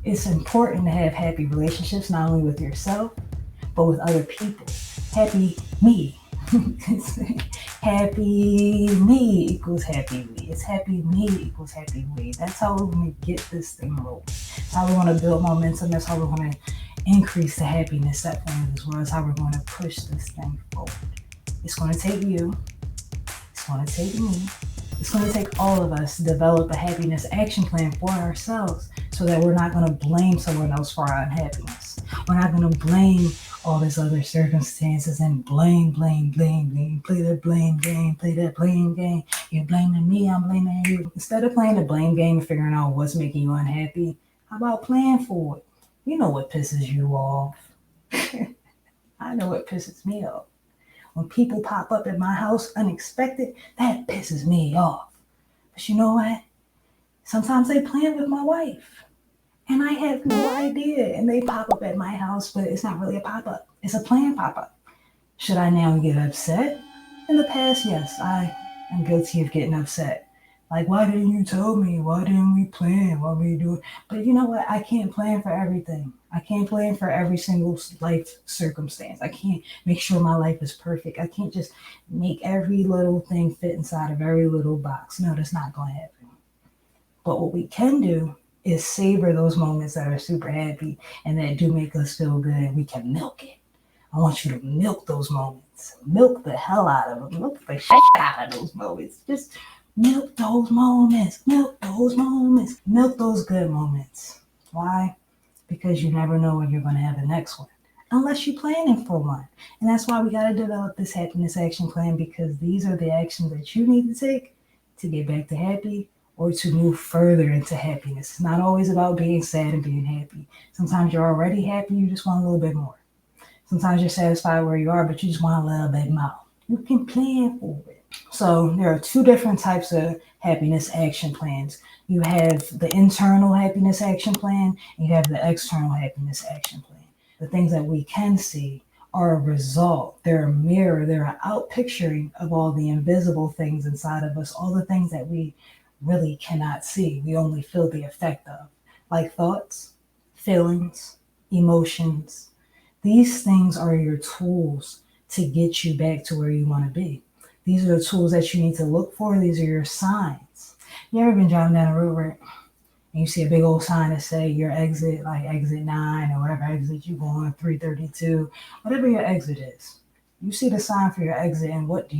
It's important to have happy relationships, not only with yourself, but with other people. Happy me. Happy me equals happy we. It's happy me equals happy we. That's how we're going to get this thing rolling. That's how we're going to build momentum. That's how we're going to increase the happiness that point as well. That's how we're going to push this thing forward. It's going to take you. It's going to take me. It's going to take all of us to develop a happiness action plan for ourselves so that we're not going to blame someone else for our unhappiness. We're not going to blame all these other circumstances and blame. Play that blame game, play that blame game. You're blaming me, I'm blaming you. Instead of playing the blame game and figuring out what's making you unhappy, how about playing for it? You know what pisses you off. I know what pisses me off. When people pop up at my house unexpected, that pisses me off. But you know what? Sometimes they plan with my wife. And I have no idea. And they pop up at my house, but it's not really a pop-up. It's a planned pop-up. Should I now get upset? In the past, yes, I am guilty of getting upset. Like, why didn't you tell me? Why didn't we plan? Why we do it? But you know what? I can't plan for everything. I can't plan for every single life circumstance. I can't make sure my life is perfect. I can't just make every little thing fit inside of every little box. No, that's not going to happen. But what we can do is savor those moments that are super happy and that do make us feel good, and we can milk it. I want you to milk those moments. Milk the hell out of them. Milk the shit out of those moments. Just milk those moments. Milk those moments. Milk those good moments. Why? Because you never know when you're going to have the next one, unless you're planning for one. And that's why we got to develop this happiness action plan, because these are the actions that you need to take to get back to happy or to move further into happiness. It's not always about being sad and being happy. Sometimes you're already happy, you just want a little bit more. Sometimes you're satisfied where you are, but you just want a little bit more. You can plan for it. So there are two different types of happiness action plans. You have the internal happiness action plan, and you have the external happiness action plan. The things that we can see are a result. They're a mirror. They're an outpicturing of all the invisible things inside of us, all the things that we really cannot see. We only feel the effect of, like thoughts, feelings, emotions. These things are your tools to get you back to where you want to be. These are the tools that you need to look for. These are your signs. You ever been driving down the road, right? And you see a big old sign that say your exit, like exit 9 or whatever exit you go on, 332, whatever your exit is. You see the sign for your exit, and what do?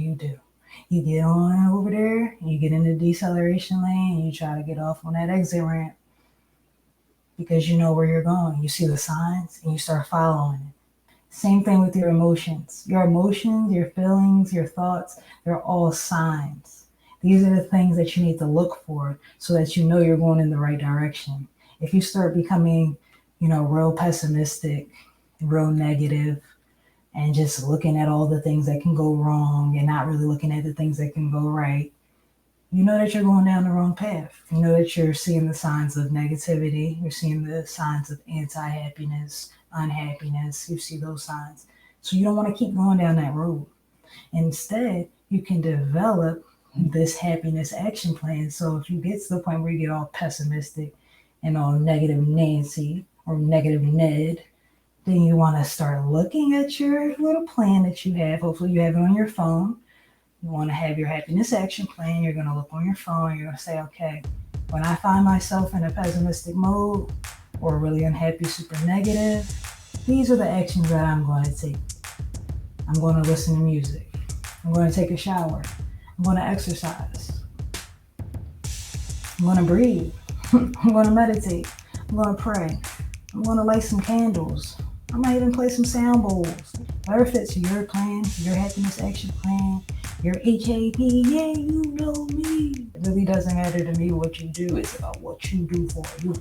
You get on over there, and you get in the deceleration lane, and you try to get off on that exit ramp because you know where you're going. You see the signs, and you start following it. Same thing with your emotions. Your emotions, your feelings, your thoughts, they're all signs. These are the things that you need to look for so that you know you're going in the right direction. If you start becoming, real pessimistic, real negative, and just looking at all the things that can go wrong and not really looking at the things that can go right, you know that you're going down the wrong path. You know that you're seeing the signs of negativity. You're seeing the signs of anti-happiness, unhappiness. You see those signs. So you don't want to keep going down that road. Instead, you can develop this happiness action plan. So if you get to the point where you get all pessimistic and all negative Nancy or negative Ned, then you want to start looking at your little plan that you have. Hopefully you have it on your phone. You want to have your happiness action plan. You're going to look on your phone. You're going to say, okay, when I find myself in a pessimistic mode or really unhappy, super negative, these are the actions that I'm going to take. I'm going to listen to music. I'm going to take a shower. I'm going to exercise. I'm going to breathe. I'm going to meditate. I'm going to pray. I'm going to light some candles. I might even play some sound bowls. Whatever fits your plan, your happiness action plan, your H.A.P, yeah, you know me. It really doesn't matter to me what you do. It's about what you do for you.